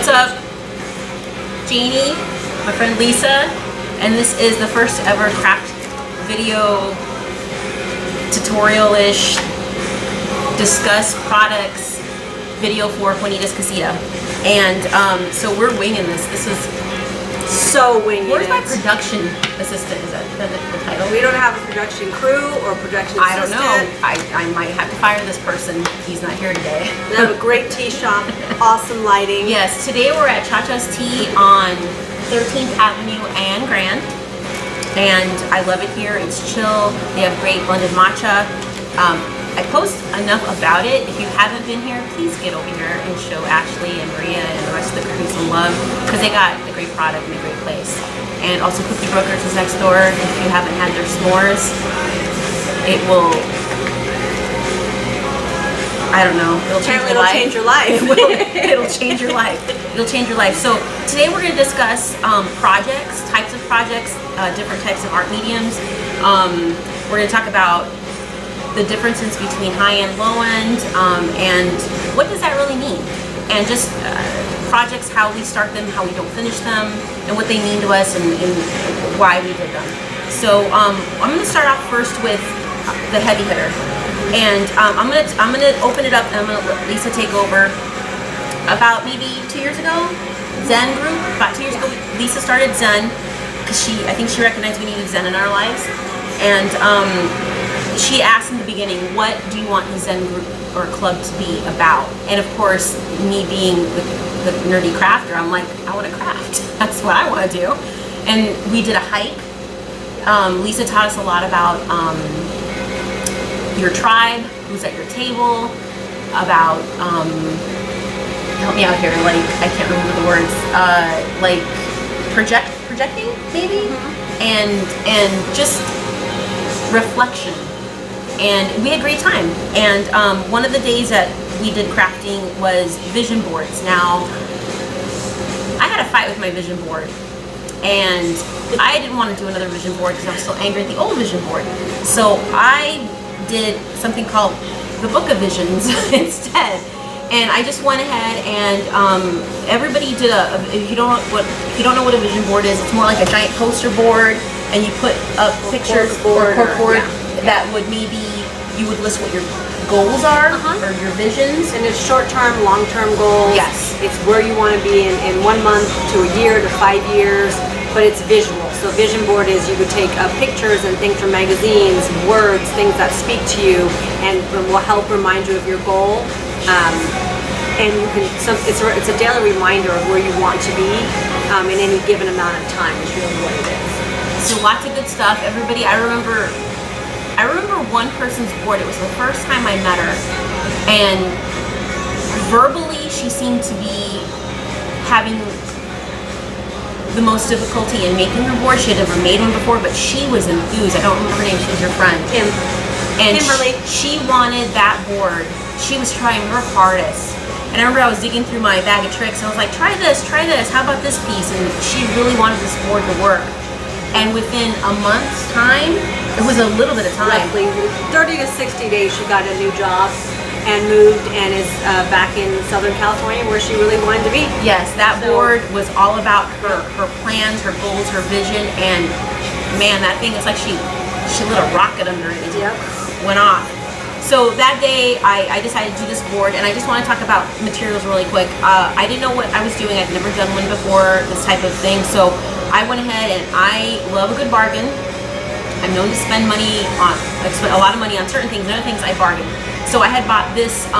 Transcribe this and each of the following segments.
What's up? Janie, my friend Lisa, and this is the first ever craft video tutorial-ish discuss products video for JuanitasCasita. And so we're winging this. This is so winging. Where's my production assistant? Is that the title? We don't have a production crew or production assistant. I don't know. I might have to fire this person. He's not here today. We have a great tea shop, awesome lighting. Yes, today we're at Chacha's Tea on 13th Avenue and Grand. And I love it here. It's chill. They have great blended matcha. I post enough about it. If you haven't been here, please get over here and show Ashley and Maria and the rest of the crew some love, because they got a great product and a great place. And also Cookie Brokers is next door. If you haven't had their s'mores, it will, I don't know, it'll change your life. Change your life. It'll change your life. It'll change your life. So today we're going to discuss projects, types of projects, different types of art mediums. We're going to talk about the differences between high-end, low-end, and what does that really mean? And just projects, how we start them, how we don't finish them, and what they mean to us, and why we did them. So I'm going to start off first with the heavy hitter, and I'm gonna open it up, and I'm going to let Lisa take over. About maybe 2 years ago, Zen group. About 2 years ago, Lisa started Zen because I think she recognized we needed Zen in our lives, and she asked in the beginning, what do you want the Zen group or club to be about? And of course, me being the nerdy crafter, I'm like, I want to craft. That's what I want to do. And we did a hike. Lisa taught us a lot about your tribe, who's at your table, about, help me out here, like, I can't remember the words, like projecting, maybe? Mm-hmm. And just reflection. And we had a great time. And one of the days that we did crafting was vision boards. Now, I had a fight with my vision board, and I didn't want to do another vision board because I was still angry at the old vision board. So I did something called the Book of Visions instead. And I just went ahead and everybody did if you don't know what a vision board is, it's more like a giant poster board, and you put up pictures or corkboard. Yeah. That would maybe, you would list what your goals are, or your visions. And it's short-term, long-term goals. Yes. It's where you want to be in 1 month to a year to 5 years, but it's visual. So vision board is you would take pictures and things from magazines, words, things that speak to you, and will help remind you of your goal. And you can, it's a daily reminder of where you want to be in any given amount of time is really what it is. So lots of good stuff. Everybody, I remember one person's board. It was the first time I met her, and verbally she seemed to be having the most difficulty in making her board. She had never made one before, but she was enthused. I don't remember her name. She was your friend. Kimberly. She wanted that board. She was trying her hardest. And I remember I was digging through my bag of tricks, and I was like, try this, how about this piece? And she really wanted this board to work. And within a month's time, it was a little bit of time. Roughly 30 to 60 days, she got a new job and moved and is back in Southern California where she really wanted to be. Yes, that board was all about her plans, her goals, her vision, and man, that thing, it's like she lit a rocket under it and went off. So that day, I decided to do this board, and I just want to talk about materials really quick. I didn't know what I was doing. I'd never done one before, this type of thing, so I went ahead, and I love a good bargain. I'm known to spend money I spent a lot of money on certain things, and other things I bargain. So I had bought this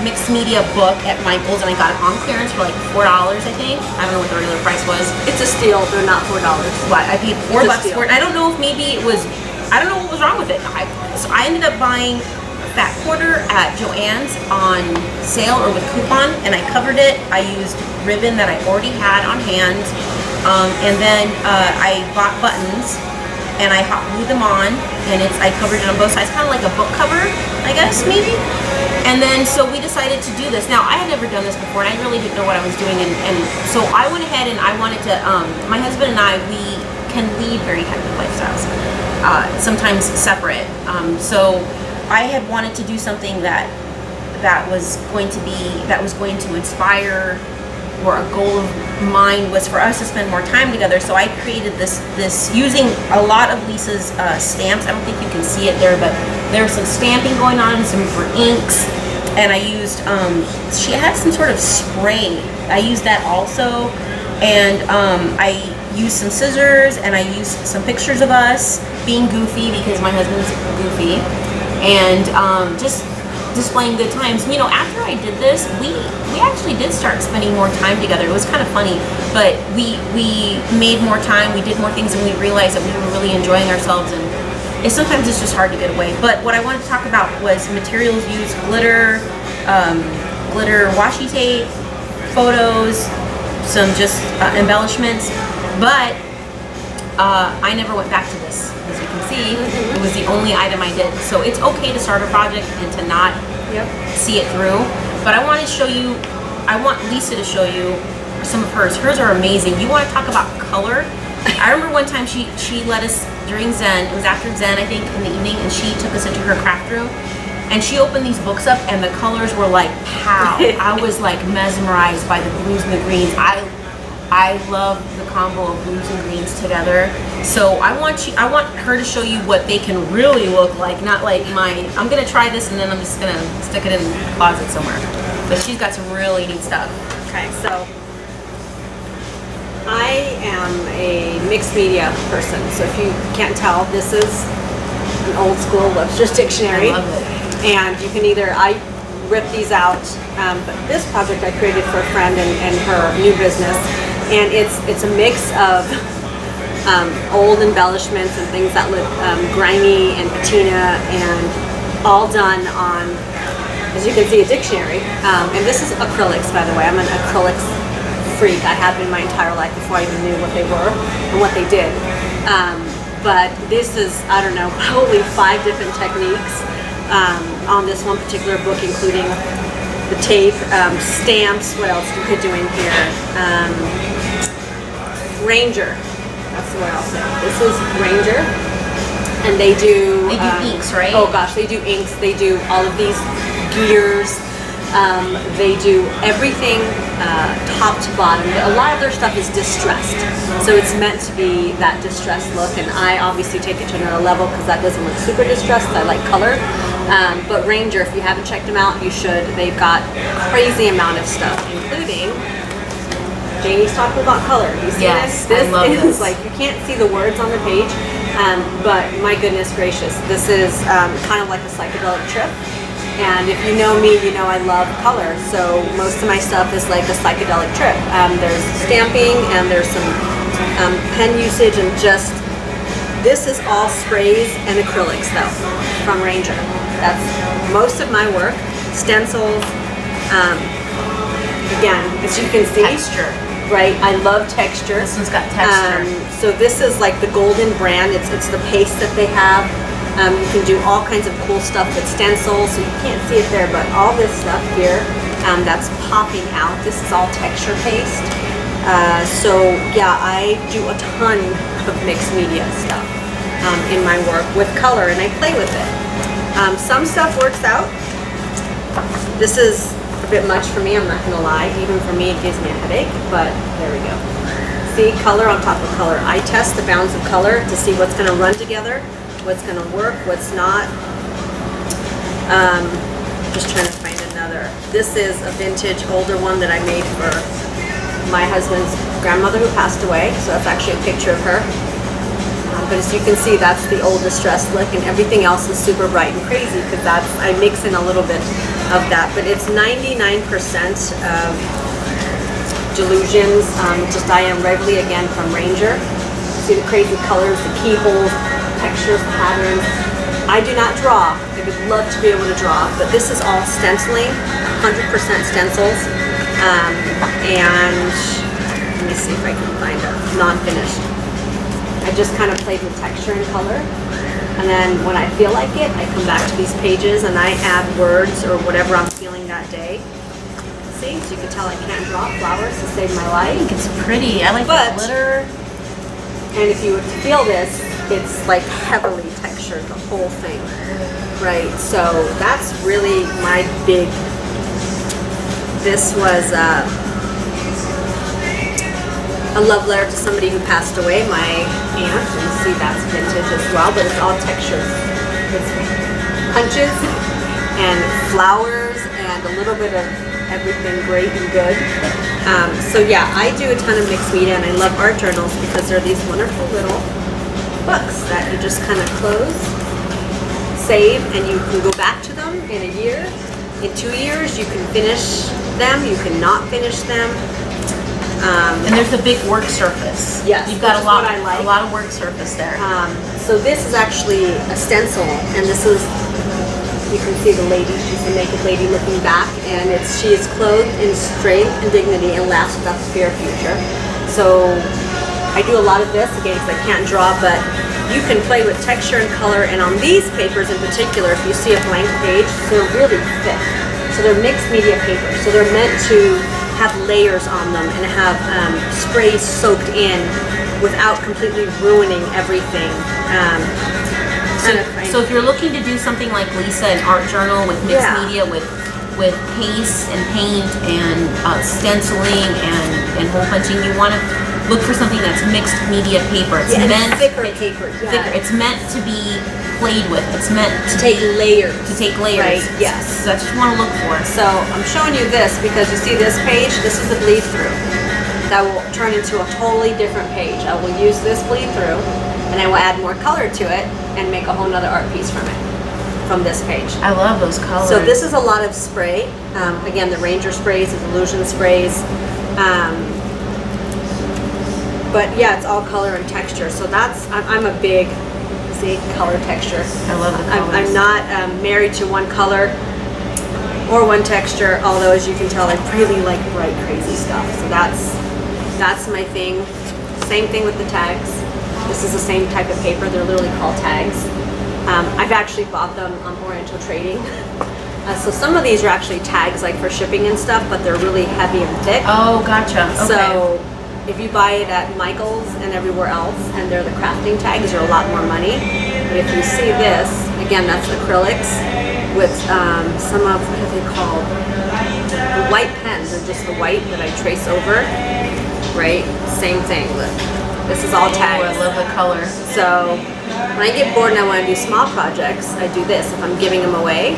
mixed media book at Michael's, and I got it on clearance for like $4, I think. I don't know what the regular price was. It's a steal. They're not $4. But I paid $4 for it. I don't know if maybe it was, I don't know what was wrong with it. So I ended up buying a fat quarter at Joann's on sale or with coupon, and I covered it. I used ribbon that I already had on hand, and then I bought buttons, and I hot glued them on, and I covered it on both sides, kind of like a book cover, I guess, maybe. And then, so we decided to do this. Now, I had never done this before, and I really didn't know what I was doing, and so I went ahead and I wanted to, my husband and I, we can lead very hectic lifestyles, sometimes separate. So I had wanted to do something that was going to inspire or a goal of mine was for us to spend more time together. So I created this using a lot of Lisa's stamps. I don't think you can see it there, but there's some stamping going on, some for inks, and I used she had some sort of spray. I used that also, and I used some scissors, and I used some pictures of us being goofy because my husband's goofy, and just displaying good times. You know, after I did this, we actually did start spending more time together. It was kind of funny, but we made more time, we did more things, and we realized that we were really enjoying ourselves, and sometimes it's just hard to get away. But what I wanted to talk about was materials used: glitter, glitter washi tape, photos, some just embellishments. But I never went back to this. As you can see, it was the only item I did. So it's okay to start a project and to not see it through. But I want to show you, I want Lisa to show you some of hers. Hers are amazing. You want to talk about color? I remember one time she let us, during Zen, it was after Zen I think, in the evening, and she took us into her craft room, and she opened these books up, and the colors were like, pow. I was like mesmerized by the blues and the greens. I love the combo of blues and greens together. So I want her to show you what they can really look like, not like mine. I'm gonna try this and then I'm just gonna stick it in the closet somewhere. But she's got some really neat stuff. Okay, so I am a mixed media person. So if you can't tell, this is an old school Webster's Dictionary. I love it. And you can either, I rip these out, but this project I created for a friend and her new business. And it's a mix of old embellishments and things that look grimy and patina, and all done on, as you can see, a dictionary. And this is acrylics, by the way. I'm an acrylics freak. I have been my entire life before I even knew what they were and what they did. But this is, I don't know, probably 5 different techniques on this one particular book, including the tape, stamps. What else are we doing here? Ranger, that's the word I'll say. This is Ranger, and they do inks, right? Oh gosh, they do inks. They do all of these gears. They do everything top to bottom. A lot of their stuff is distressed, so it's meant to be that distressed look. And I obviously take it to another level because that doesn't look super distressed. I like color. But Ranger, if you haven't checked them out, you should. They've got a crazy amount of stuff, including. Janie's talking about color. You see yes, this? I love this. Like, you can't see the words on the page, but my goodness gracious, this is kind of like a psychedelic trip. And if you know me, you know I love color. So most of my stuff is like a psychedelic trip. There's stamping and there's some pen usage, and just this is all sprays and acrylics though from Ranger. That's most of my work. Stencils. Again, as you can see, texture. Right, I love texture. This one's got texture. So this is like the Golden brand. It's the paste that they have. You can do all kinds of cool stuff with stencils. So you can't see it there, but all this stuff here that's popping out. This is all texture paste. So yeah, I do a ton of mixed media stuff in my work with color, and I play with it. Some stuff works out. This is a bit much for me, I'm not gonna lie. Even for me, it gives me a headache, but there we go. See, color on top of color. I test the bounds of color to see what's gonna run together, what's gonna work, what's not. Just trying to find another. This is a vintage, older one that I made for my husband's grandmother who passed away, so that's actually a picture of her. But as you can see, that's the old distressed look, and everything else is super bright and crazy because I mix in a little bit of that. But it's 99% Delusions, just I Am Readily, again from Ranger. See the crazy colors, the keyholes, textures, patterns. I do not draw. I would love to be able to draw, but this is all stenciling, 100% stencils. And let me see if I can find a non-finished. I just kind of played with texture and color, and then when I feel like it, I come back to these pages and I add words or whatever I'm feeling that day. See, so you can tell I can't draw flowers to save my life. I think it's pretty. I like the glitter. And if you would feel this, it's like heavily textured, the whole thing, right? So that's really my big. This was a love letter to somebody who passed away, my aunt. You see that's vintage as well, but it's all textures. It's punches and flowers and a little bit of everything great and good. So yeah, I do a ton of mixed media, and I love art journals because they're these wonderful little books that you just kind of close, save, and you can go back to them in a year. In 2 years, you can finish them, you can not finish them. And there's a big work surface. Yes, You've got which a is lot, what I like. a lot of work surface there. So this is actually a stencil, and this is, you can see the lady, she's the naked lady looking back, and she is clothed in strength and dignity and laughs without the fear of future. So I do a lot of this, again, because I can't draw, but you can play with texture and color, and on these papers in particular, if you see a blank page, they're really thick. So they're mixed media papers, so they're meant to have layers on them and have sprays soaked in without completely ruining everything. So if you're looking to do something like Lisa, an art journal with mixed Yeah. media, with paste and paint and stenciling and hole punching, you want to look for something that's mixed media paper. It's meant thicker paper. Yeah. thicker. It's meant to be played with. It's meant to Take layers. layers. Right, yes. So that's what you want to look for. So I'm showing you this because you see this page, this is a bleed through. That will turn into a totally different page. I will use this bleed through and I will add more color to it and make a whole nother art piece from it, from this page. I love those colors. So this is a lot of spray. Again, the Ranger sprays, the Illusion sprays. But yeah, it's all color and texture. So I'm a big, see, color texture. I love the colors. I'm not married to one color or one texture, although as you can tell, I really like bright, crazy stuff. So that's my thing. Same thing with the tags. This is the same type of paper. They're literally called tags. I've actually bought them on Oriental Trading. So some of these are actually tags like for shipping and stuff, but they're really heavy and thick. Oh, gotcha. Okay. So if you buy it at Michael's and everywhere else, and they're the crafting tags, are a lot more money. But if you see this, again, that's acrylics with some of, what are they called? The white pens are just the white that I trace over, right? Same thing, look. This is all tags. Oh, I love the color. So when I get bored and I want to do small projects, I do this. If I'm giving them away,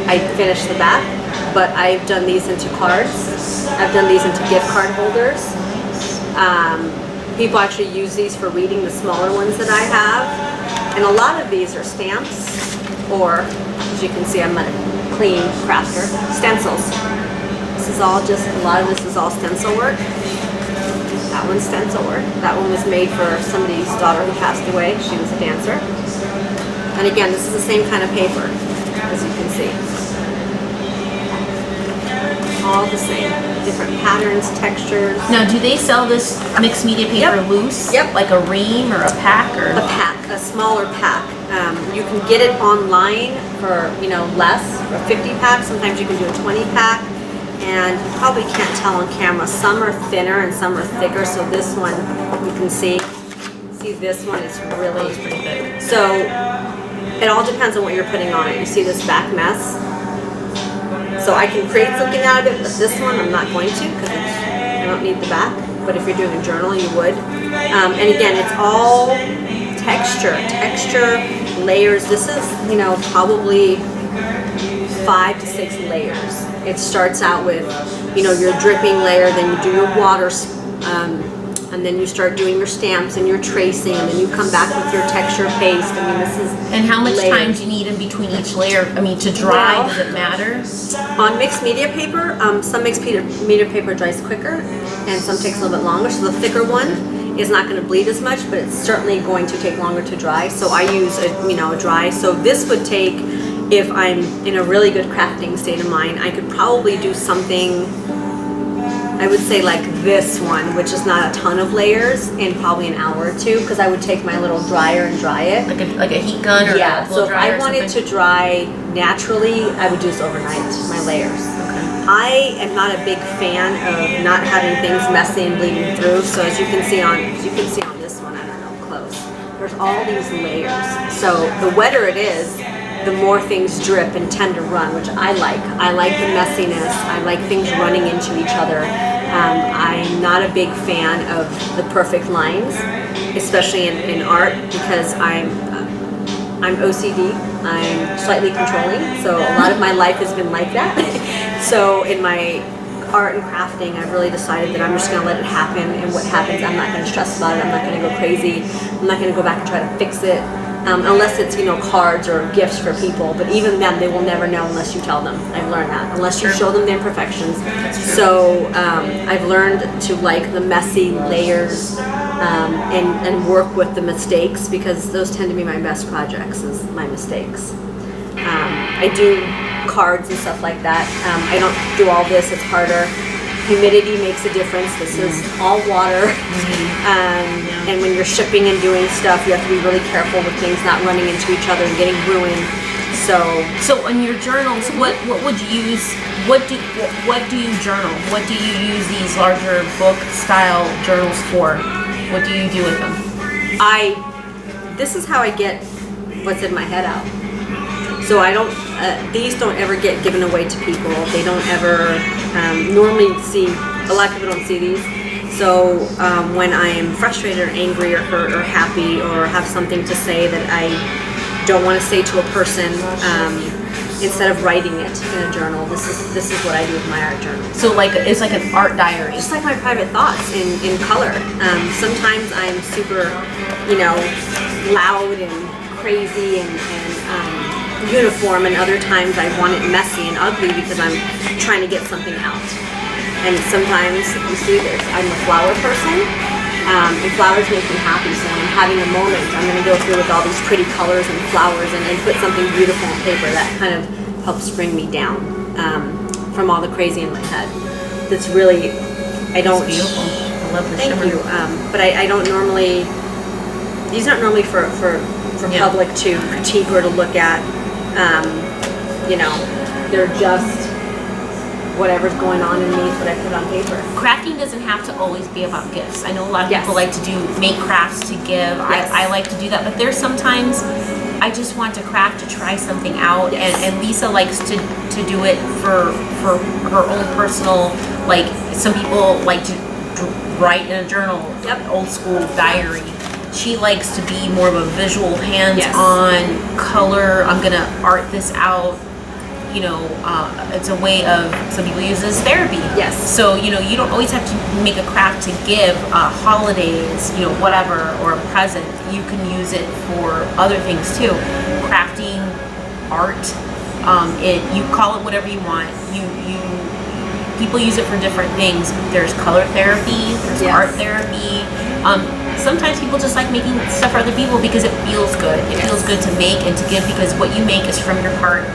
I finish the back, but I've done these into cards. I've done these into gift card holders. People actually use these for reading, the smaller ones that I have. And a lot of these are stamps, or as you can see, I'm a clean crafter, stencils. This is all just, a lot of this is all stencil work. That one's stencil work. That one was made for somebody's daughter who passed away. She was a dancer. And again, this is the same kind of paper, as you can see. All the same, different patterns, textures. Now, do they sell this mixed media paper Yep. loose? Yep. Like a ream or a pack or? A pack, a smaller pack. You can get it online for, less, for a 50 pack. Sometimes you can do a 20 pack. And you probably can't tell on camera. Some are thinner and some are thicker. So this one, you can see this one is really pretty thick. So it all depends on what you're putting on it. You see this back mess? So I can create something out of it, but this one I'm not going to because I don't need the back. But if you're doing a journal, you would. And again, it's all texture, layers. This is, probably 5 to 6 layers. It starts out with, your dripping layer, then you do your water, and then you start doing your stamps and your tracing, and then you come back with your texture paste. I mean, this is And how much layers. time do you need in between each layer? I mean, to dry, Well, does it matter? On mixed media paper, some mixed media paper dries quicker, and some takes a little bit longer. So the thicker one is not going to bleed as much, but it's certainly going to take longer to dry. So I use a dry. So this would take, if I'm in a really good crafting state of mind, I could probably do something, I would say like this one, which is not a ton of layers, in probably an hour or two, because I would take my little dryer and dry it. Like a heat gun or Yeah, a so blow if dryer I or wanted something? to dry naturally, I would do this overnight, my layers. Okay. I am not a big fan of not having things messy and bleeding through. So as you can see on this one, I don't know, close. There's all these layers. So the wetter it is, the more things drip and tend to run, which I like. I like the messiness. I like things running into each other. I'm not a big fan of the perfect lines, especially in art, because I'm OCD. I'm slightly controlling, so a lot of my life has been like that. So in my art and crafting, I've really decided that I'm just going to let it happen, and what happens, I'm not going to stress about it. I'm not going to go crazy. I'm not going to go back and try to fix it, unless it's, cards or gifts for people. But even then, they will never know unless you tell them. I've learned that, unless you show them the imperfections. So I've learned to like the messy layers, and work with the mistakes, because those tend to be my best projects, is my mistakes. I do cards and stuff like that. I don't do all this, it's harder. Humidity makes a difference. This is all water. And when you're shipping and doing stuff, you have to be really careful with things not running into each other and getting ruined. So in your journals, what would you use? What do you journal? What do you use these larger book style journals for? What do you do with them? This is how I get what's in my head out. So I don't, these don't ever get given away to people. They don't ever normally see, a lot of people don't see these. So when I am frustrated or angry or hurt or happy or have something to say that I don't want to say to a person, instead of writing it in a journal, this is what I do with my art journal. So it's like an art diary. Just like my private thoughts in color. Sometimes I'm super, loud and crazy and uniform, and other times I want it messy and ugly because I'm trying to get something out. And sometimes, you see this, I'm a flower person, and flowers make me happy, so when I'm having a moment, I'm going to go through with all these pretty colors and flowers and put something beautiful on paper that kind of helps bring me down from all the crazy in my head. That's really, I don't... It's beautiful. I love the Thank shimmer. you. But I don't normally, these aren't normally for public to critique or to look at. They're just whatever's going on in me is what I put on paper. Crafting doesn't have to always be about gifts. I know a lot of Yes. people like to make crafts to give. Yes. I like to do that, but there's sometimes I just want to craft to try something out, and Lisa likes to do it for her own personal, some people like to write in a journal, Yep. old school diary. She likes to be more of a visual, hands-on, color. I'm gonna art this out. It's a way of, some people use it as therapy. Yes. So, you don't always have to make a craft to give, holidays, whatever, or a present. You can use it for other things too. Crafting, art, you call it whatever you want. People use it for different things. There's color therapy, there's Yes. art therapy. Sometimes people just like making stuff for other people because it feels good. It feels good to make and to give, because what you make is from your heart.